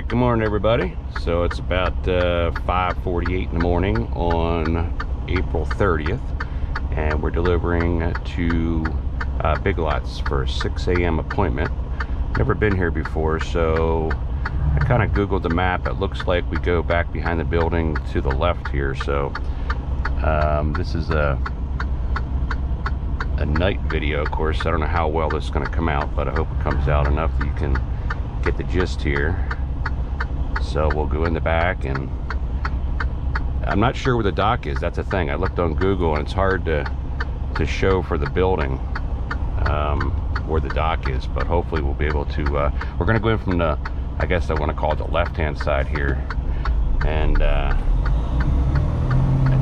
Alright, good morning everybody. So it's about 5:48 in the morning on April 30th, and we're delivering to Big Lots for a 6 a.m. appointment. Never been here before, so I kind of googled the map. It looks like we go back behind the building to the left here. So this is a night video, of course. I don't know how well this is going to come out, but I hope it comes out enough that you can get the gist here. So we'll go in the back, and I'm not sure where the dock is. That's a thing. I looked on Google and it's hard to show for the building where the dock is, but hopefully we'll be able to. We're going to go in from the, I guess I want to call it the left-hand side here, and I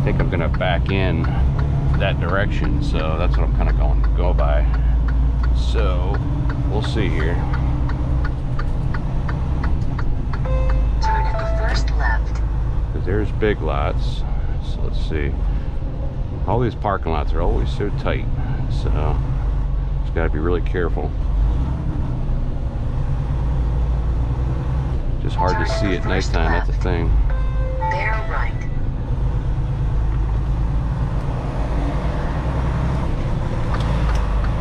think I'm going to back in that direction. So that's what I'm kind of going to go by. So we'll see here. There's Big Lots. So let's see. All these parking lots are always so tight, so just got to be really careful. Just hard to see at nighttime. That's a thing. Bear right.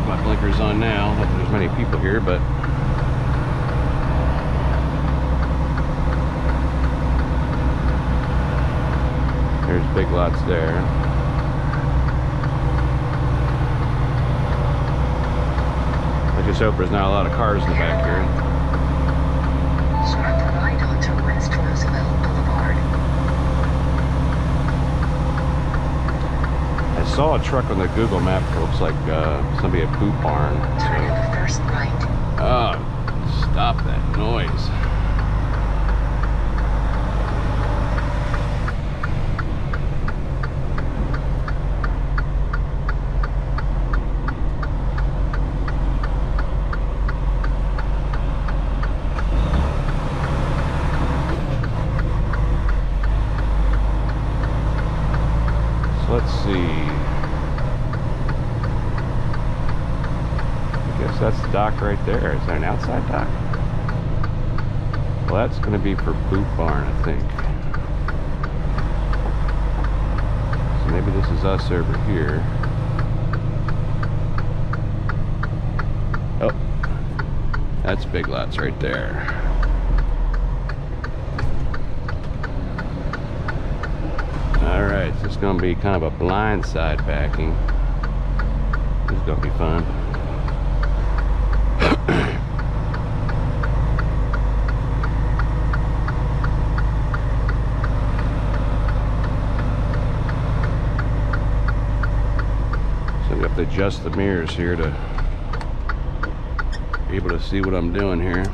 My blinker's on now. Not that there's many people here, but there's Big Lots there. I just hope there's not a lot of cars in the back here. Swipe right onto West Roosevelt Boulevard. I saw a truck on the Google map. It looks like somebody at Boot Barn. Turn in the first right. Oh, stop that noise. Let's see. I guess that's the dock right there. Is that an outside dock? Well, that's going to be for Boot Barn, I think. So maybe this is us over here. Oh, that's Big Lots right there. Alright, so it's going to be kind of a blindside backing. This is going to be fun. So we have to adjust the mirrors here to be able to see what I'm doing here.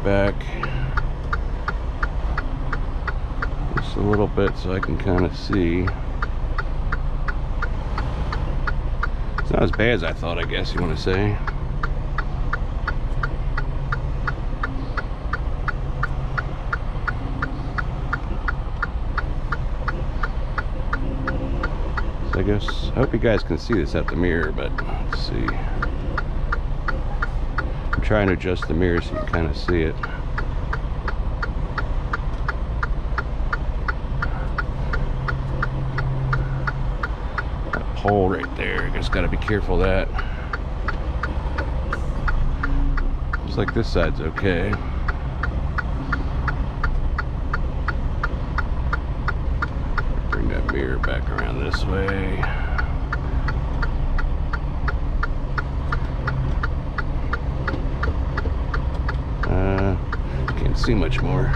Back just a little bit so I can kind of see. It's not as bad as I thought, I guess you want to say. So I guess I hope you guys can see this at the mirror, but let's see. Trying to adjust the mirror so you can kind of see it. That pole right there, just got to be careful of that. Looks like this side's okay. Bring that mirror back around this way. Can't see much more.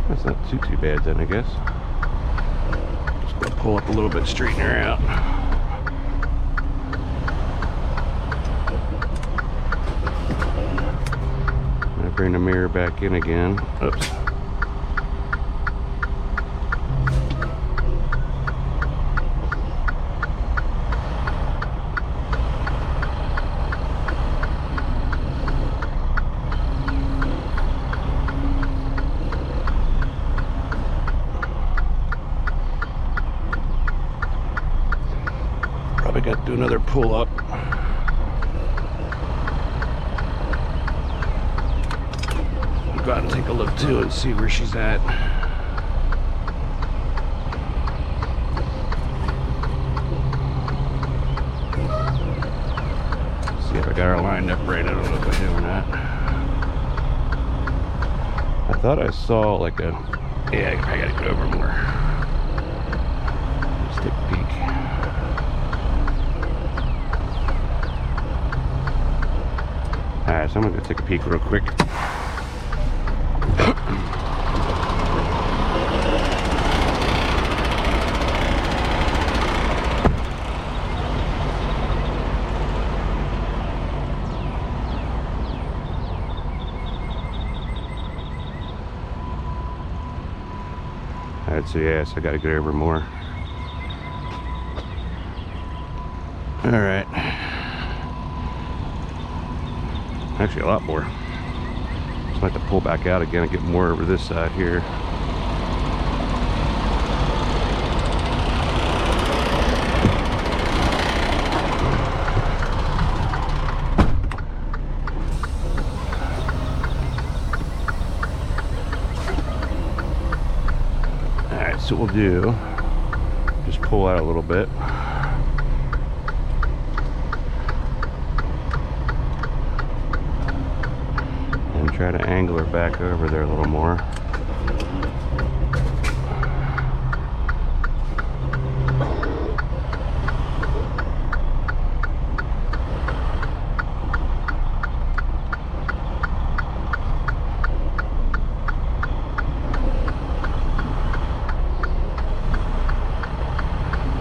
That's not too bad then, I guess. Just gonna pull up a little bit, straighten her out. Bring the mirror back in again. Oops. pull up. I'll go out and take a look too and see where she's at. See if I got her lined up right. I don't know if I do or not. I thought I saw like a... Yeah, I gotta get over more. Let's take a peek. Alright, so I'm gonna go take a peek real quick. Alright, so yes, I gotta get over more. Alright. Actually, a lot more. Just like to pull back out again and get more over this side here. Alright, so what we'll do, just pull out a little bit. Try to angle her back over there a little more.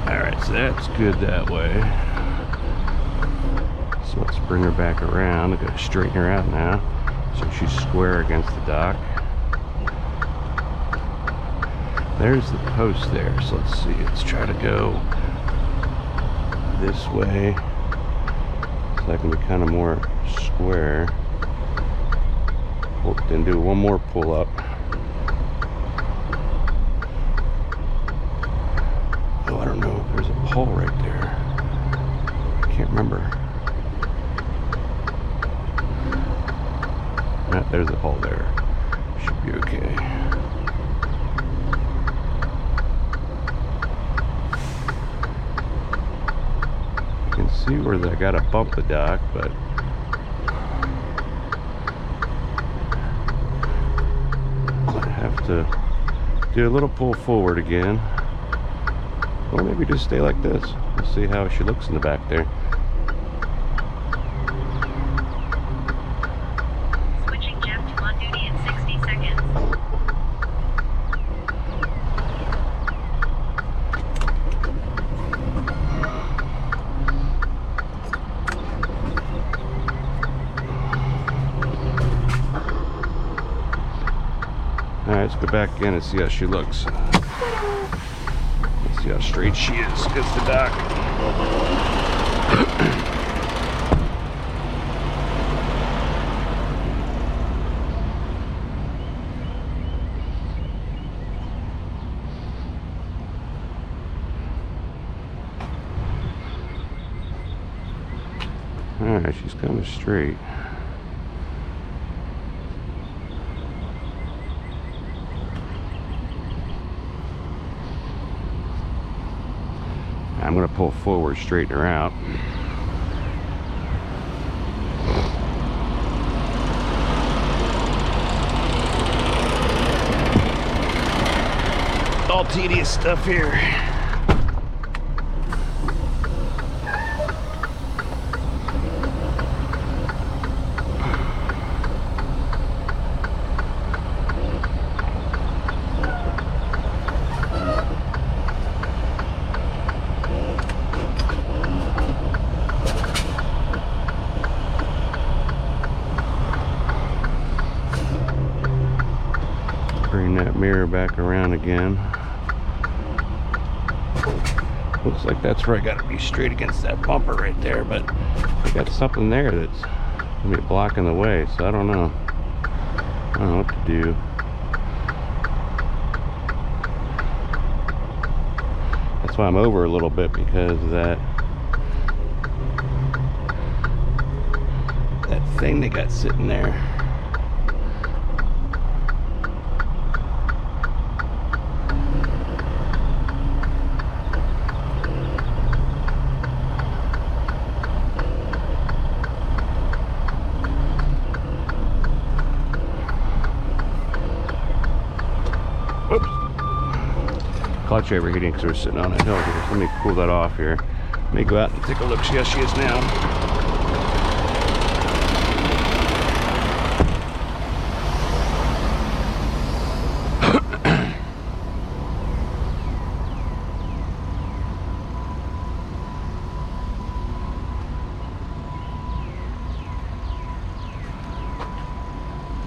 Alright, so that's good that way. So let's bring her back around. I'm going to straighten her out now. So she's square against the dock. There's the post there. So let's see. Let's try to go this way so I can be kind of more square. Then do one more pull up. Oh, I don't know. There's a pole right there. I can't remember. There's a hole there. Should be okay. You can see where I gotta bump the dock, but I have to do a little pull forward again. Or maybe just stay like this. We'll see how she looks in the back there. Alright, let's go back in and see how she looks. Let's see how straight she is against the dock. Alright, she's coming straight. I'm going to pull forward, straighten her out. All tedious stuff here. Bring that mirror back around again. Looks like that's where I got to be straight against that bumper right there, but I got something there that's gonna be blocking the way, so I don't know. I don't know what to do. That's why I'm over a little bit, because of that. thing they got sitting there. Whoops. Clutch overheating because we're sitting on a hill here. Let me cool that off here. Let me go out and take a look. Yes, she is now.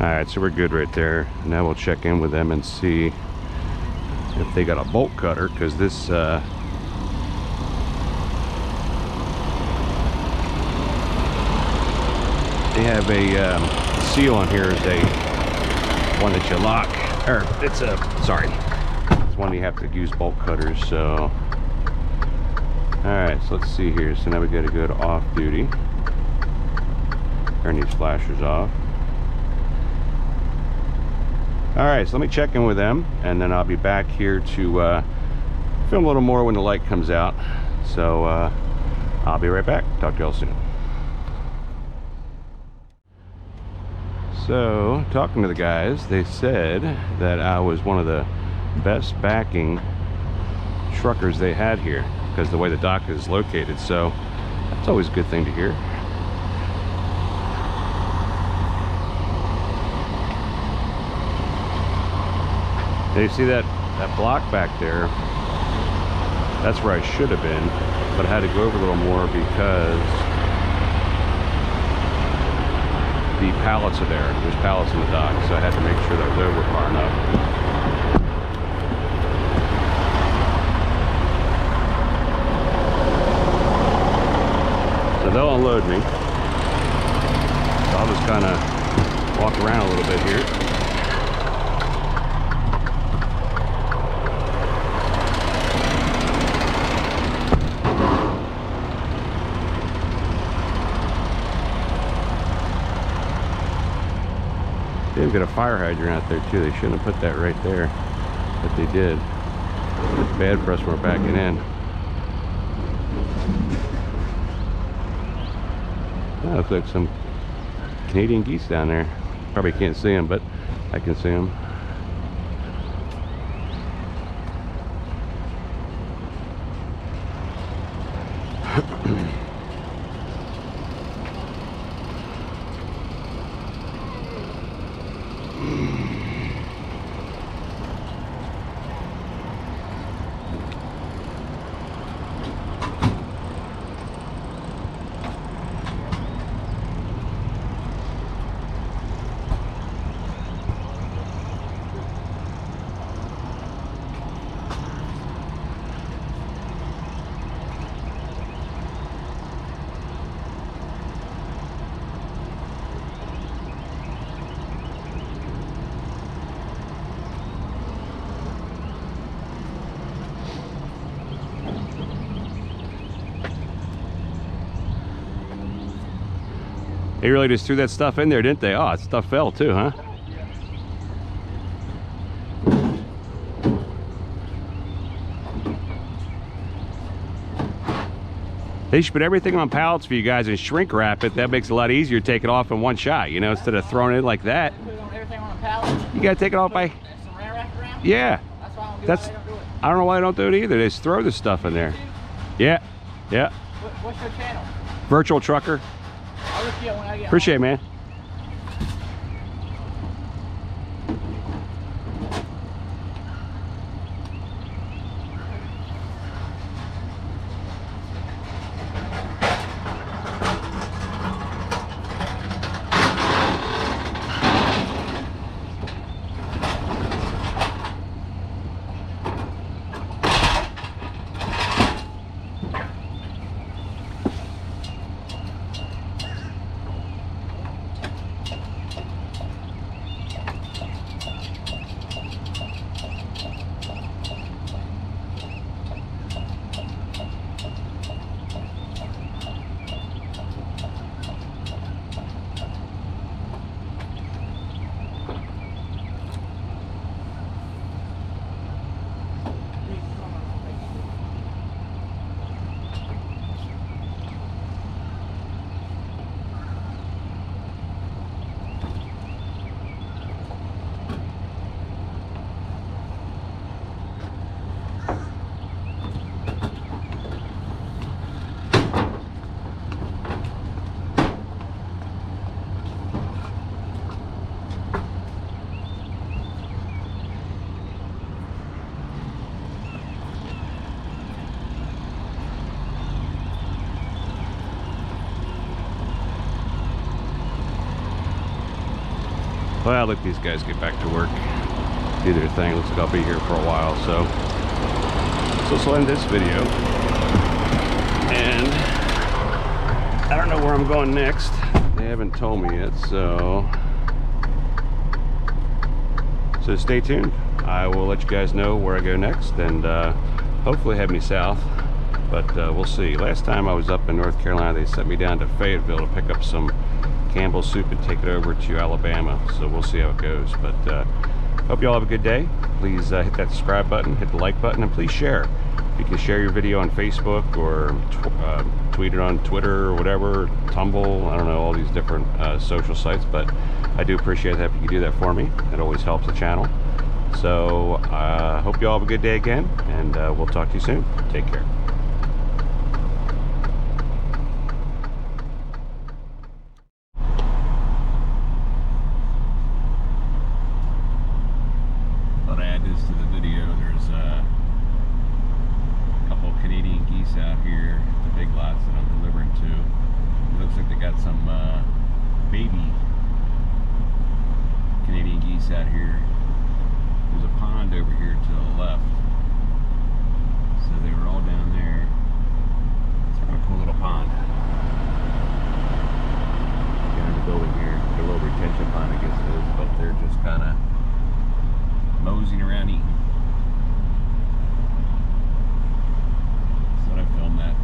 Alright, so we're good right there. Now we'll check in with them and see if they got a bolt cutter, because this they have a seal on here is a one that you lock, or it's one you have to use bolt cutters. So alright, so let's see here. So now we got to go to off duty, turn these flashers off. Alright, so let me check in with them, and then I'll be back here to film a little more when the light comes out. So I'll be right back. Talk to y'all soon. So, talking to the guys, they said that I was one of the best backing truckers they had here, because of the way the dock is located. So that's always a good thing to hear. Now you see that block back there? That's where I should have been, but I had to go over a little more because the pallets are there. There's pallets in the dock, so I had to make sure that I was over far enough. So they'll unload me. So I'll just kind of walk around a little bit here. They've got a fire hydrant out there too. They shouldn't have put that right there, but they did. It's bad for us when we're backing in. That looks like some Canadian geese down there. Probably can't see them, but I can see them. They really just threw that stuff in there, didn't they? Oh, that stuff fell too, huh? They should put everything on pallets for you guys and shrink wrap it. That makes it a lot easier to take it off in one shot, you know, instead of throwing it like that. Put everything on a pallet. You gotta take it off by... Some rack around? Yeah. That's why I don't do That's... it. I don't know why they don't do it either. They just throw the stuff in there. Yeah. Yeah. What's your channel? Virtual Trucker. I'll look you up when I get Appreciate it, home. man. Well, look, these guys get back to work, do their thing. Looks like I'll be here for a while, so this will end this video. And I don't know where I'm going next. They haven't told me yet, so stay tuned. I will let you guys know where I go next, and hopefully head me south, but we'll see. Last time I was up in North Carolina, they sent me down to Fayetteville to pick up some Campbell's soup and take it over to Alabama, so we'll see how it goes. But hope you all have a good day. Please hit that subscribe button, hit the like button, and please share. If you can share your video on Facebook or tweet it on Twitter or whatever, Tumble, I don't know, all these different social sites, but I do appreciate that if you can do that for me. It always helps the channel. So hope you all have a good day again, and we'll talk to you soon. Take care. Thought I'd add this to the video. There's a couple Canadian geese out here, the big lots that I'm delivering to. It looks like they got some baby Canadian geese out here. There's a pond over here to the left, so they were all down there. It's kind of a cool little pond behind the building here. A little retention pond, I guess it is, but they're just kind of moseying around eating. So I filmed that.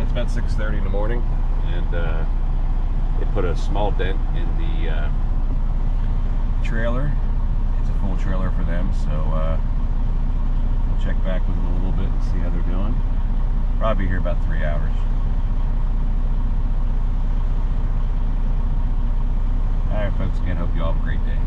It's about 6:30 in the morning, and they put a small dent in the trailer. It's a full trailer for them, so we'll check back with them a little bit and see how they're doing. Probably be here about 3 hours. Alright folks, again, hope you all have a great day.